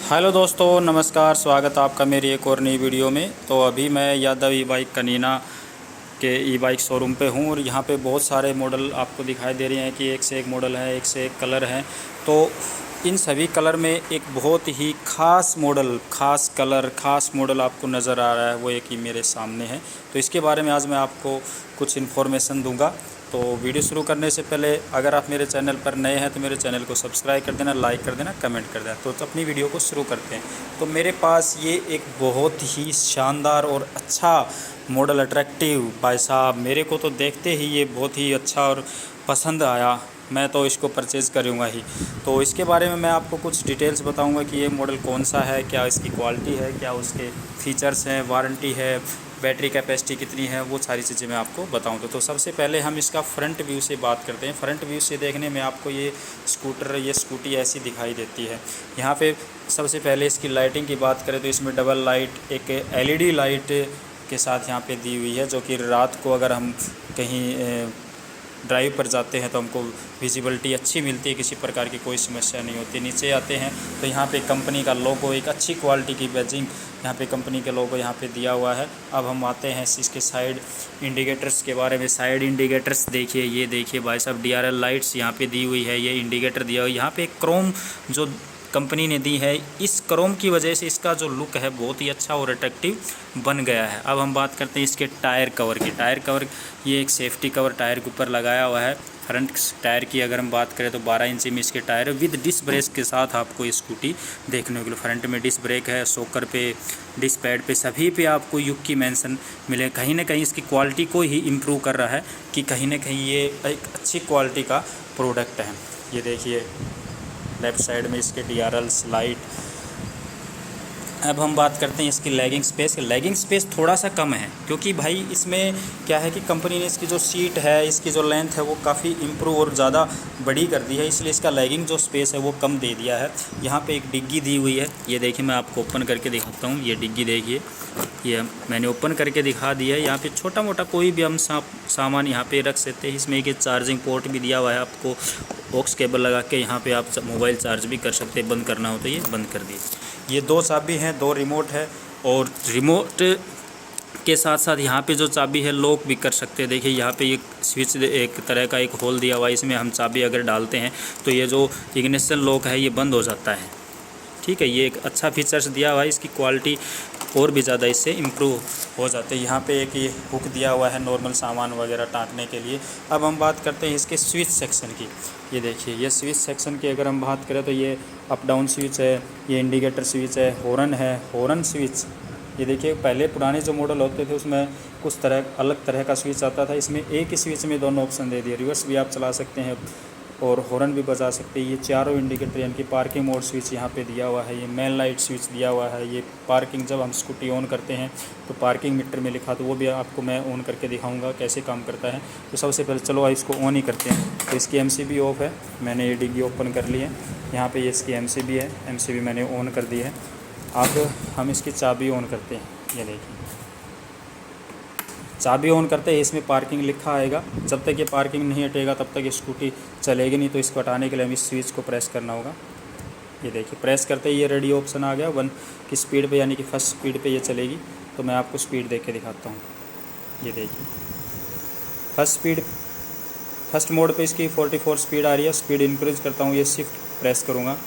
Hello दोस्तों, नमस्कार। स्वागत है आपका मेरी एक और नई वीडियो में। तो अभी मैं यादव ई बाइक कनीना के ई बाइक शोरूम पे हूँ और यहाँ पे बहुत सारे मॉडल आपको दिखाई दे रहे हैं कि एक से एक मॉडल है, एक से एक कलर है। तो इन सभी कलर में एक बहुत ही ख़ास मॉडल, ख़ास कलर, ख़ास मॉडल आपको नज़र आ रहा है, वो एक ही मेरे सामने है। तो इसके बारे में आज मैं आपको कुछ इन्फॉर्मेशन दूंगा। तो वीडियो शुरू करने से पहले अगर आप मेरे चैनल पर नए हैं तो मेरे चैनल को सब्सक्राइब कर देना, लाइक कर देना, कमेंट कर देना। तो अपनी वीडियो को शुरू करते हैं। तो मेरे पास ये एक बहुत ही शानदार और अच्छा मॉडल, अट्रैक्टिव, भाई साहब मेरे को तो देखते ही ये बहुत ही अच्छा और पसंद आया। मैं तो इसको परचेज़ करूँगा ही। तो इसके बारे में मैं आपको कुछ डिटेल्स बताऊँगा कि ये मॉडल कौन सा है, क्या इसकी क्वालिटी है, क्या उसके फ़ीचर्स हैं, वारंटी है, बैटरी कैपेसिटी कितनी है, वो सारी चीज़ें मैं आपको बताऊँ। तो सबसे पहले हम इसका फ्रंट व्यू से बात करते हैं। फ्रंट व्यू से देखने में आपको ये स्कूटी ऐसी दिखाई देती है। यहाँ पे सबसे पहले इसकी लाइटिंग की बात करें तो इसमें डबल लाइट, एक एलईडी लाइट के साथ यहाँ पे दी हुई है, जो कि रात को अगर हम कहीं ड्राइव पर जाते हैं तो हमको विजिबिलिटी अच्छी मिलती है, किसी प्रकार की कोई समस्या नहीं होती। नीचे आते हैं तो यहाँ पे कंपनी का लोगो, एक अच्छी क्वालिटी की बैजिंग, यहाँ पे कंपनी के लोगो यहाँ पे दिया हुआ है। अब हम आते हैं इसके साइड इंडिकेटर्स के बारे में। साइड इंडिकेटर्स देखिए, ये देखिए भाई साहब, डीआरएल लाइट्स यहाँ पे दी हुई है, ये इंडिकेटर दिया हुआ है। यहाँ पे क्रोम जो कंपनी ने दी है, इस क्रोम की वजह से इसका जो लुक है बहुत ही अच्छा और अट्रैक्टिव बन गया है। अब हम बात करते हैं इसके टायर कवर की। टायर कवर, ये एक सेफ्टी कवर टायर के ऊपर लगाया हुआ है। फ्रंट टायर की अगर हम बात करें तो 12 इंची में इसके टायर विद डिस्क ब्रेक के साथ आपको ये स्कूटी देखने को। फ्रंट में डिस्क ब्रेक है, शॉकर पे, डिस्क पैड पे, सभी पे आपको युग की मेंशन मिले। कहीं ना कहीं इसकी क्वालिटी को ही इम्प्रूव कर रहा है कि कहीं ना कहीं ये एक अच्छी क्वालिटी का प्रोडक्ट है। ये देखिए लेफ़्ट साइड में इसके डीआरएल्स लाइट। अब हम बात करते हैं इसकी लेगिंग स्पेस। लेगिंग स्पेस थोड़ा सा कम है क्योंकि भाई इसमें क्या है कि कंपनी ने इसकी जो सीट है, इसकी जो लेंथ है वो काफ़ी इम्प्रूव और ज़्यादा बड़ी कर दी है, इसलिए इसका लेगिंग जो स्पेस है वो कम दे दिया है। यहाँ पे एक डिग्गी दी हुई है, ये देखिए मैं आपको ओपन करके दिखाता हूँ। ये डिग्गी देखिए, ये मैंने ओपन करके दिखा दिया है। यहाँ पे छोटा मोटा कोई भी हम सामान यहाँ पे रख सकते हैं। इसमें एक चार्जिंग पोर्ट भी दिया हुआ है, आपको ऑक्स केबल लगा के यहाँ पे आप मोबाइल चार्ज भी कर सकते हैं। बंद करना हो तो ये बंद कर दिए। ये 2 चाबी हैं, 2 रिमोट है, और रिमोट के साथ साथ यहाँ पे जो चाबी है लॉक भी कर सकते हैं। देखिए यहाँ पे एक स्विच, एक तरह का एक होल दिया हुआ है, इसमें हम चाबी अगर डालते हैं तो ये जो इग्निशन लॉक है ये बंद हो जाता है। ठीक है, ये एक अच्छा फीचर्स दिया हुआ है। इसकी क्वालिटी और भी ज़्यादा इससे इम्प्रूव हो जाते हैं। यहाँ पे एक ये हुक दिया हुआ है नॉर्मल सामान वगैरह टाँगने के लिए। अब हम बात करते हैं इसके स्विच सेक्शन की। ये देखिए, ये स्विच सेक्शन की अगर हम बात करें तो ये अप डाउन स्विच है, ये इंडिकेटर स्विच है, हॉर्न है, हॉर्न स्विच। ये देखिए पहले पुराने जो मॉडल होते थे उसमें कुछ तरह अलग तरह का स्विच आता था, इसमें एक ही स्विच में दोनों ऑप्शन दे दिए। रिवर्स भी आप चला सकते हैं और हॉर्न भी बजा सकते हैं। ये चारों इंडिकेटर यानी कि पार्किंग मोड स्विच यहाँ पे दिया हुआ है। ये मेन लाइट स्विच दिया हुआ है। ये पार्किंग, जब हम स्कूटी ऑन करते हैं तो पार्किंग मीटर में लिखा, तो वो भी आपको मैं ऑन करके दिखाऊंगा कैसे काम करता है। तो सबसे पहले चलो इसको ऑन ही करते हैं। तो इसकी एमसीबी ऑफ है, मैंने ये डिग्गी ओपन कर ली है। यहाँ पर ये इसकी एमसीबी है, एमसीबी मैंने ऑन कर दी है। अब हम इसकी चाबी ऑन करते हैं। ये देखिए चाबी ऑन करते हैं, इसमें पार्किंग लिखा आएगा। जब तक ये पार्किंग नहीं हटेगा तब तक ये स्कूटी चलेगी नहीं। तो इसको हटाने के लिए हमें इस स्विच को प्रेस करना होगा। ये देखिए प्रेस करते ही ये रेडी ऑप्शन आ गया 1 की स्पीड पे, यानी कि फर्स्ट स्पीड पे ये चलेगी। तो मैं आपको स्पीड देख के दिखाता हूँ। ये देखिए फर्स्ट मोड पे इसकी 44 स्पीड आ रही है। स्पीड इंक्रीज़ करता हूँ, ये शिफ्ट प्रेस करूँगा।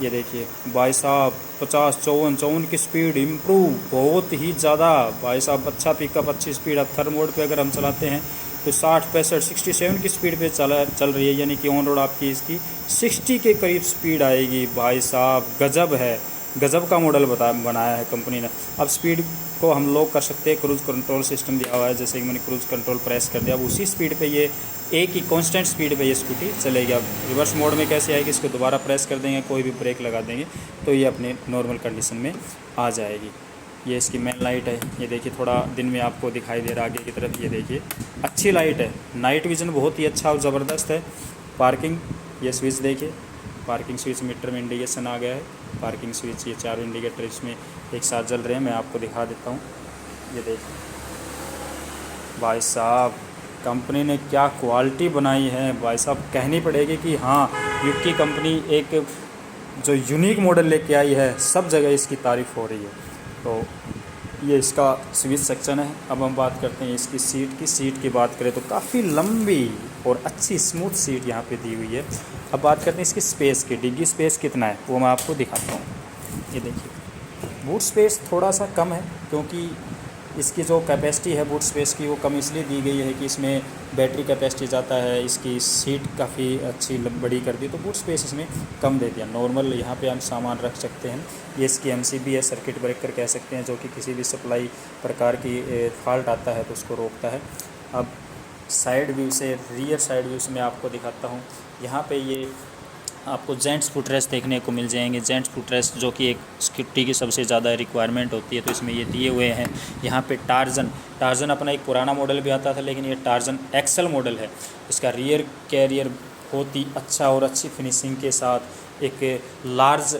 ये देखिए भाई साहब 50, 54 की स्पीड इम्प्रूव बहुत ही ज़्यादा। भाई साहब अच्छा पिकअप, अच्छी स्पीड। अब थर्ड मोड पे अगर हम चलाते हैं तो 60, 65, 67 की स्पीड पे चल रही है, यानी कि ऑन रोड आपकी इसकी 60 के करीब स्पीड आएगी। भाई साहब गजब है, गजब का मॉडल बनाया है कंपनी ने। अब स्पीड को हम लॉक कर सकते हैं, क्रूज़ कंट्रोल सिस्टम दिया हुआ है। जैसे कि मैंने क्रूज़ कंट्रोल प्रेस कर दिया, अब उसी स्पीड पे ये एक ही कांस्टेंट स्पीड पे ये स्कूटी चलेगी। अब रिवर्स मोड में कैसे आएगी, इसको दोबारा प्रेस कर देंगे, कोई भी ब्रेक लगा देंगे तो ये अपने नॉर्मल कंडीशन में आ जाएगी। ये इसकी मेन लाइट है, ये देखिए थोड़ा दिन में आपको दिखाई दे रहा है आगे की तरफ। ये देखिए अच्छी लाइट है, नाइट विज़न बहुत ही अच्छा और ज़बरदस्त है। पार्किंग, ये स्विच देखिए, पार्किंग स्विच मीटर में इंडिकेशन आ गया है। पार्किंग स्विच, ये चारों इंडिकेटर इसमें एक साथ जल रहे हैं। मैं आपको दिखा देता हूँ। ये देखिए भाई साहब कंपनी ने क्या क्वालिटी बनाई है। भाई साहब कहनी पड़ेगी कि हाँ, युग की कंपनी एक जो यूनिक मॉडल लेके आई है, सब जगह इसकी तारीफ़ हो रही है। तो ये इसका स्विच सेक्शन है। अब हम बात करते हैं इसकी सीट की। सीट की बात करें तो काफ़ी लंबी और अच्छी स्मूथ सीट यहाँ पे दी हुई है। अब बात करते हैं इसकी स्पेस की। डिग्गी स्पेस कितना है वो मैं आपको दिखाता हूँ। ये देखिए, बूट स्पेस थोड़ा सा कम है, क्योंकि इसकी जो कैपेसिटी है बूट स्पेस की वो कम इसलिए दी गई है कि इसमें बैटरी कैपेसिटी ज़्यादा है। इसकी सीट काफ़ी अच्छी बड़ी कर दी, तो बूट स्पेस इसमें कम दे दिया। नॉर्मल यहाँ पे हम सामान रख सकते हैं। ये इसकी एमसीबी है, सर्किट ब्रेकर कह सकते हैं, जो कि किसी भी सप्लाई प्रकार की फॉल्ट आता है तो उसको रोकता है। अब साइड व्यू से, रियर साइड व्यू से मैं आपको दिखाता हूँ। यहाँ पे ये आपको जेंट्स फुटरेस्ट देखने को मिल जाएंगे। जेंट्स फुटरेस्ट जो कि एक स्कूटी की सबसे ज़्यादा रिक्वायरमेंट होती है, तो इसमें ये दिए हुए हैं। यहाँ पे टार्जन अपना एक पुराना मॉडल भी आता था, लेकिन ये टार्जन एक्सल मॉडल है। इसका रियर कैरियर बहुत ही अच्छा और अच्छी फिनिशिंग के साथ एक लार्ज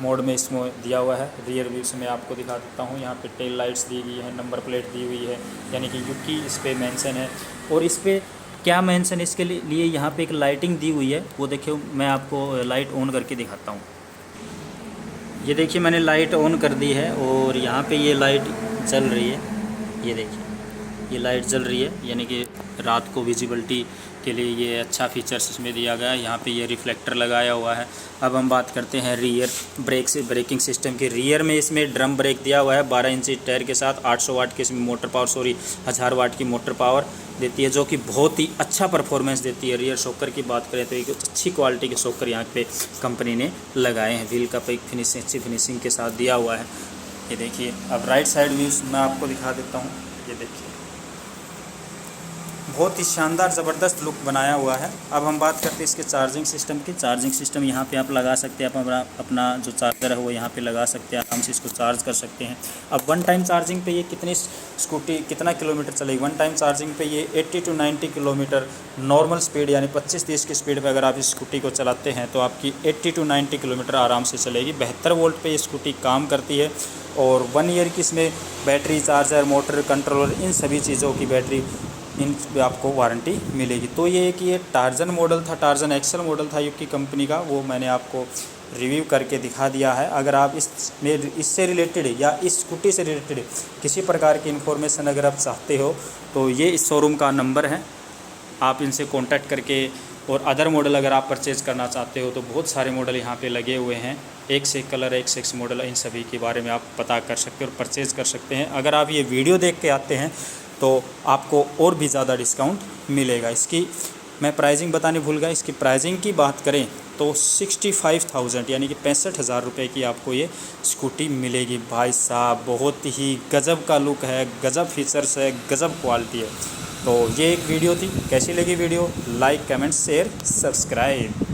मोड में इसमें दिया हुआ है। रियर व्यू से मैं आपको दिखा देता हूँ। यहाँ पे टेल लाइट्स दी गई है, नंबर प्लेट दी हुई है, यानी कि यूकी इस पर मेंशन है। और इस पर क्या मेंशन, इसके लिए यहाँ पे एक लाइटिंग दी हुई है। वो देखिए, मैं आपको लाइट ऑन करके दिखाता हूँ। ये देखिए, मैंने लाइट ऑन कर दी है और यहाँ पे ये लाइट जल रही है। ये देखिए, ये लाइट जल रही है, यानी कि रात को विजिबिलिटी के लिए ये अच्छा फीचर्स इसमें दिया गया है। यहाँ पे ये रिफ्लेक्टर लगाया हुआ है। अब हम बात करते हैं रियर ब्रेकिंग सिस्टम की। रियर में इसमें ड्रम ब्रेक दिया हुआ है 12 इंची टायर के साथ। 800 वाट की इसमें मोटर पावर, 1000 वाट की मोटर पावर देती है, जो कि बहुत ही अच्छा परफॉर्मेंस देती है। रियर शॉकर की बात करें तो एक अच्छी क्वालिटी के शॉकर यहाँ पे कंपनी ने लगाए हैं। व्हील का एक फिनिशिंग, अच्छी फिनिशिंग के साथ दिया हुआ है। ये देखिए, अब राइट साइड व्यूज़ मैं आपको दिखा देता हूँ। ये देखिए, बहुत ही शानदार ज़बरदस्त लुक बनाया हुआ है। अब हम बात करते हैं इसके चार्जिंग सिस्टम की। चार्जिंग सिस्टम यहाँ पे आप लगा सकते हैं, अपना जो चार्जर है वो यहाँ पे लगा सकते हैं, आराम से इसको चार्ज कर सकते हैं। अब वन टाइम चार्जिंग पे ये कितना किलोमीटर चलेगी। वन टाइम चार्जिंग पे ये 80 to 90 किलोमीटर नॉर्मल स्पीड, यानी 25-30 की स्पीड पर अगर आप इस स्कूटी को चलाते हैं तो आपकी 80 to 90 किलोमीटर आराम से चलेगी। 72 वोल्ट पर ये स्कूटी काम करती है और 1 ईयर की इसमें बैटरी, चार्जर, मोटर कंट्रोलर, इन सभी चीज़ों की बैटरी इन पे आपको वारंटी मिलेगी। तो ये कि ये टार्जन मॉडल था, टार्जन एक्सल मॉडल था यूकी कंपनी का, वो मैंने आपको रिव्यू करके दिखा दिया है। अगर आप इससे रिलेटेड या इस स्कूटी से रिलेटेड किसी प्रकार की इन्फॉर्मेशन अगर आप चाहते हो तो ये इस शोरूम का नंबर है, आप इनसे कॉन्टैक्ट करके, और अदर मॉडल अगर आप परचेज़ करना चाहते हो तो बहुत सारे मॉडल यहाँ पे लगे हुए हैं। एक से एक कलर, एक से एक मॉडल, इन सभी के बारे में आप पता कर सकते हैं और परचेज़ कर सकते हैं। अगर आप ये वीडियो देख के आते हैं तो आपको और भी ज़्यादा डिस्काउंट मिलेगा। इसकी मैं प्राइसिंग बताने भूल गया। इसकी प्राइसिंग की बात करें तो 65,000 यानी कि 65,000 रुपये की आपको ये स्कूटी मिलेगी। भाई साहब, बहुत ही गज़ब का लुक है, गज़ब फीचर्स है, गज़ब क्वालिटी है। तो ये एक वीडियो थी। कैसी लगी video? Like, comment, share, subscribe.